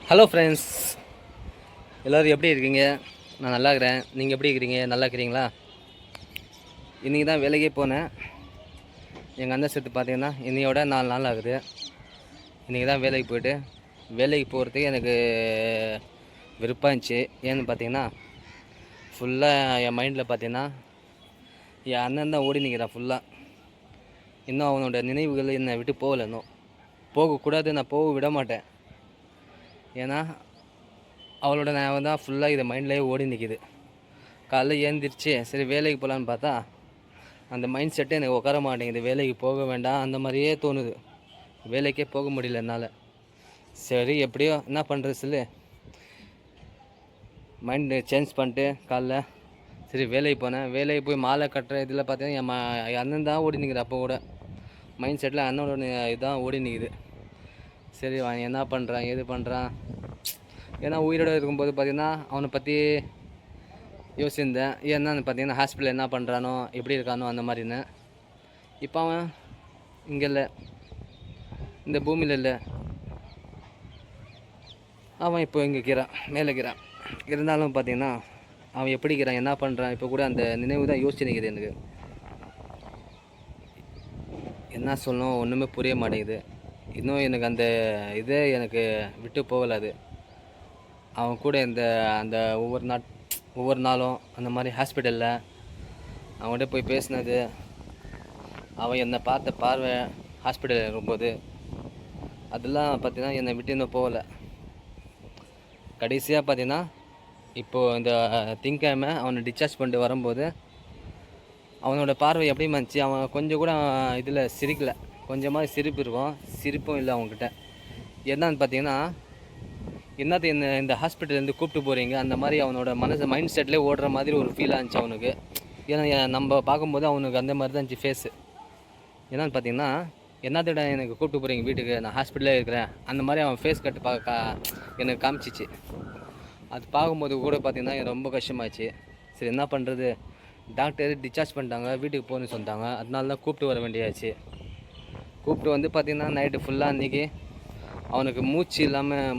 Hello friends, எல்லோரும் எப்படி இருக்கீங்க? நான் நல்லா இருக்கிறேன். நீங்கள் எப்படி இருக்கிறீங்க? நல்லா இருக்கிறீங்களா? இன்றைக்கி தான் வேலைக்கே போனேன். எங்கள் அண்ணன் சேர்த்து பார்த்தீங்கன்னா இன்னையோட 4 நாள் ஆகுது. இன்றைக்கி தான் வேலைக்கு போய்ட்டு வேலைக்கு போகிறதுக்கு எனக்கு விருப்பம் இருந்துச்சு. ஏன்னு பார்த்தீங்கன்னா ஃபுல்லாக என் மைண்டில் பார்த்தீங்கன்னா என் அண்ணன் தான் ஓடி நிற்கிறான் ஃபுல்லாக. இன்னும் அவனோட நினைவுகள் என்னை விட்டு போகலை. இன்னும் போகக்கூடாது, நான் போக விட மாட்டேன். ஏன்னா அவளோட நான் தான் ஃபுல்லாக இதை மைண்ட்லேயே ஓடி நிற்கிது. காலைல ஏந்திரிச்சு சரி வேலைக்கு போகலான்னு பார்த்தா அந்த மைண்ட் செட்டே எனக்கு உட்கார மாட்டேங்குது. வேலைக்கு போக வேண்டாம் அந்த மாதிரியே தோணுது. வேலைக்கே போக முடியல என்னால். சரி எப்படியோ என்ன பண்ணுறது சொல்லு மைண்டு சேஞ்ச் பண்ணிட்டு காலைல சரி வேலைக்கு போனேன். வேலைக்கு போய் மாலை கட்டுற இதில் பார்த்தீங்கன்னா என் அண்ணன் தான் ஓடி நிற்குது. அப்போ கூட மைண்ட் செட்டில் அண்ணனோட இதுதான் ஓடி நிற்குது. சரி அவன் என்ன பண்ணுறான் ஏது பண்ணுறான், ஏன்னா உயிரோடு இருக்கும்போது பார்த்திங்கன்னா அவனை பற்றி யோசிச்சிருந்தேன். ஏன்னா பார்த்தீங்கன்னா ஹாஸ்பிட்டலில் என்ன பண்ணுறானோ எப்படி இருக்கானோ அந்த மாதிரின்னு. இப்போ அவன் இங்கே இல்லை, இந்த பூமியில் இல்லை. அவன் இப்போ இங்கே இருக்கிறான், மேலே இருக்கிறான். இருந்தாலும் பார்த்திங்கன்னா அவன் எப்படி இருக்கிறான் என்ன பண்ணுறான் இப்போ கூட அந்த நினைவு தான் யோசிச்சு நிற்கிது. எனக்கு என்ன சொல்லணும் ஒன்றுமே புரிய மாட்டேங்குது. இன்னும் எனக்கு அந்த இதே எனக்கு விட்டு போகலாது. அவன் கூட இந்த அந்த ஒவ்வொரு நாளும் அந்த மாதிரி ஹாஸ்பிட்டலில் அவன்கிட்ட போய் பேசினது, அவன் என்னை பார்த்த பார்வை ஹாஸ்பிட்டலில் இருக்கும்போது அதெல்லாம் பார்த்தீங்கன்னா என்னை விட்டு இன்னும் போகலை. கடைசியாக பார்த்தீங்கன்னா இப்போது இந்த திங்கக்கிழமை அவனை டிஸ்சார்ஜ் பண்ணிட்டு வரும்போது அவனோட பார்வை எப்படி இருந்துச்சு. அவன் கொஞ்சம் கூட இதில் சிரிக்கலை. கொஞ்சமாக சிரிப்பு இருக்கும், சிரிப்பும் இல்லை அவங்கக்கிட்ட. என்னன்னு பார்த்தீங்கன்னா என்னது இந்த ஹாஸ்பிட்டல்லேருந்து கூப்பிட்டு போகிறீங்க அந்த மாதிரி அவனோட மைண்ட் செட்லேயே ஓடுற மாதிரி ஒரு ஃபீலாக இருந்துச்சு அவனுக்கு. ஏன்னா நம்ம பார்க்கும்போது அவனுக்கு அந்த மாதிரி தான் இருந்துச்சு ஃபேஸு. என்னன்னு பார்த்தீங்கன்னா என்னத்திட எனக்கு கூப்பிட்டு போகிறீங்க வீட்டுக்கு, நான் ஹாஸ்பிட்டலே இருக்கிறேன் அந்த மாதிரி அவன் ஃபேஸ் கட்டு எனக்கு காமிச்சிச்சு. அது பார்க்கும்போது கூட பார்த்திங்கன்னா எனக்கு ரொம்ப கஷ்டமாச்சு. சரி என்ன பண்ணுறது, டாக்டர் டிஸ்சார்ஜ் பண்ணிட்டாங்க, வீட்டுக்கு போகணுன்னு சொன்னாங்க. அதனால தான் கூப்பிட்டு வர வேண்டியாச்சு. கூப்பிட்டு வந்து பார்த்திங்கன்னா நைட்டு ஃபுல்லாக அன்றைக்கி அவனுக்கு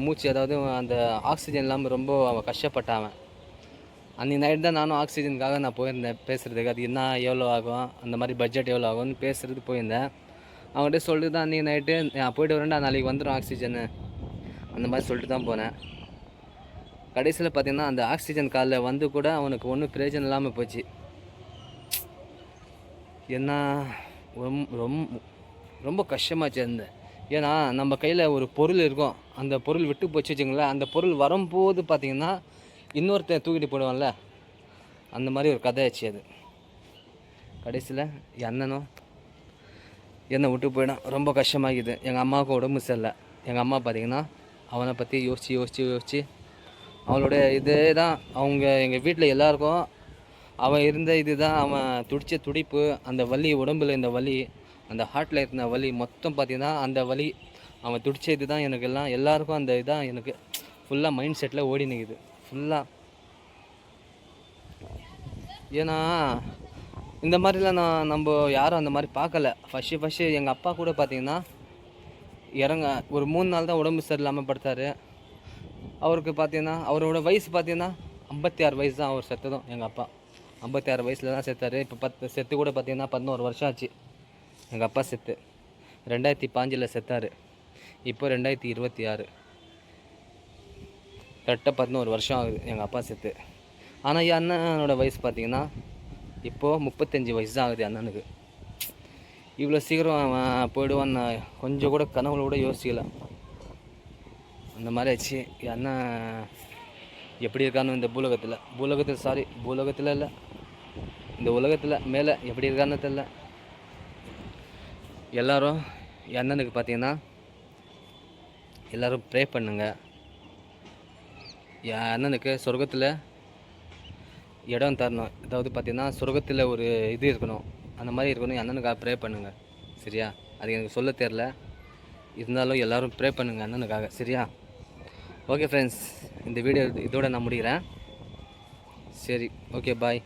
மூச்சு அதாவது அந்த ஆக்சிஜன் இல்லாமல் ரொம்ப அவன் கஷ்டப்பட்டான். அன்றைக்கி நைட் தான் நானும் ஆக்சிஜனுக்காக நான் போயிருந்தேன் பேசுகிறதுக்கு. அது என்ன எவ்வளோ ஆகும் அந்த மாதிரி பட்ஜெட் எவ்வளோ ஆகும்னு பேசுகிறது போயிருந்தேன். அவங்கள்ட்ட சொல்லிட்டு தான் அன்றைக்கி நைட்டு நான் போய்ட்டு வரேன்டா நாளைக்கு வந்துடும் ஆக்சிஜனு அந்த மாதிரி சொல்லிட்டு தான் போனேன். கடைசியில் பார்த்திங்கன்னா அந்த ஆக்சிஜன் காலில் வந்து கூட அவனுக்கு ஒன்றும் பிரயோஜனம் இல்லாமல் போச்சு. என்ன ரொம்ப கஷ்டமாச்சு இருந்தேன். ஏன்னா நம்ம கையில் ஒரு பொருள் இருக்கும், அந்த பொருள் விட்டு போச்சு வச்சுங்களேன். அந்த பொருள் வரும்போது பார்த்திங்கன்னா இன்னொருத்தன் தூக்கிட்டு போடுவான்ல, அந்த மாதிரி ஒரு கதையாச்சு அது. கடைசியில் என் அண்ணனும் என்னை விட்டு போயிடும். ரொம்ப கஷ்டமாகிது. எங்கள் அம்மாவுக்கும் உடம்பு சரியில்லை. எங்கள் அம்மா பார்த்திங்கன்னா அவனை பற்றி யோசித்து அவனுடைய இதே தான் அவங்க எங்கள் வீட்டில் எல்லாருக்கும் அவன் இருந்த இது தான். அவன் துடித்த துடிப்பு, அந்த வலி, உடம்பில் இந்த வலி, அந்த ஹார்ட்டில் இருந்த வலி மொத்தம் பார்த்திங்கன்னா அந்த வலி அவன் துடிச்ச இது தான் எனக்கு எல்லாருக்கும் அந்த இதான் எனக்கு ஃபுல்லாக மைண்ட் செட்டில் ஓடி நிற்குது ஃபுல்லாக. ஏன்னா இந்த மாதிரிலாம் நம்ம யாரும் அந்த மாதிரி பார்க்கல. ஃபஸ்ட்டு எங்கள் அப்பா கூட பார்த்திங்கன்னா ஒரு 3 நாள் தான் உடம்பு சரியில்லாமல் படுத்தார். அவருக்கு பார்த்திங்கன்னா அவரோட வயசு பார்த்திங்கன்னா 56 வயசு தான் அவர் செத்ததும். எங்கள் அப்பா 56 வயசில் தான் செத்தார். இப்போ செத்து கூட பார்த்திங்கன்னா 11 வருஷம் ஆச்சு. எங்கள் அப்பா செத்து 2005 செத்தார். இப்போ 2026, கரெக்டாக 11 வருஷம் ஆகுது எங்கள் அப்பா செத்து. ஆனால் என் அண்ணனோட வயசு பார்த்திங்கன்னா இப்போது 35 வயசு தான் ஆகுது அண்ணனுக்கு. இவ்வளோ சீக்கிரம் அவன் போயிடுவான் நான் கொஞ்சம் கூட கனவுல கூட யோசிக்கல. அந்த மாதிரி ஆச்சு. என் அண்ணன் எப்படி இருக்கான்னு இந்த பூலோகத்தில் இல்லை, இந்த உலகத்தில் மேலே எப்படி இருக்கான்னு தெரில. எல்லோரும் என் அண்ணனுக்கு பார்த்திங்கன்னா எல்லோரும் ப்ரே பண்ணுங்க. என் அண்ணனுக்கு சொர்க்கத்தில் இடம் தரணும். அதாவது பார்த்திங்கன்னா சொர்க்கத்தில் ஒரு இது இருக்கணும், அந்த மாதிரி இருக்கணும். என் அண்ணனுக்காக ப்ரே பண்ணுங்கள் சரியா. அது எனக்கு சொல்ல தெரில, இருந்தாலும் எல்லோரும் ப்ரே பண்ணுங்கள் அண்ணனுக்காக சரியா. ஓகே ஃப்ரெண்ட்ஸ், இந்த வீடியோ இதோட நான் முடிக்கிறேன். சரி ஓகே பாய்.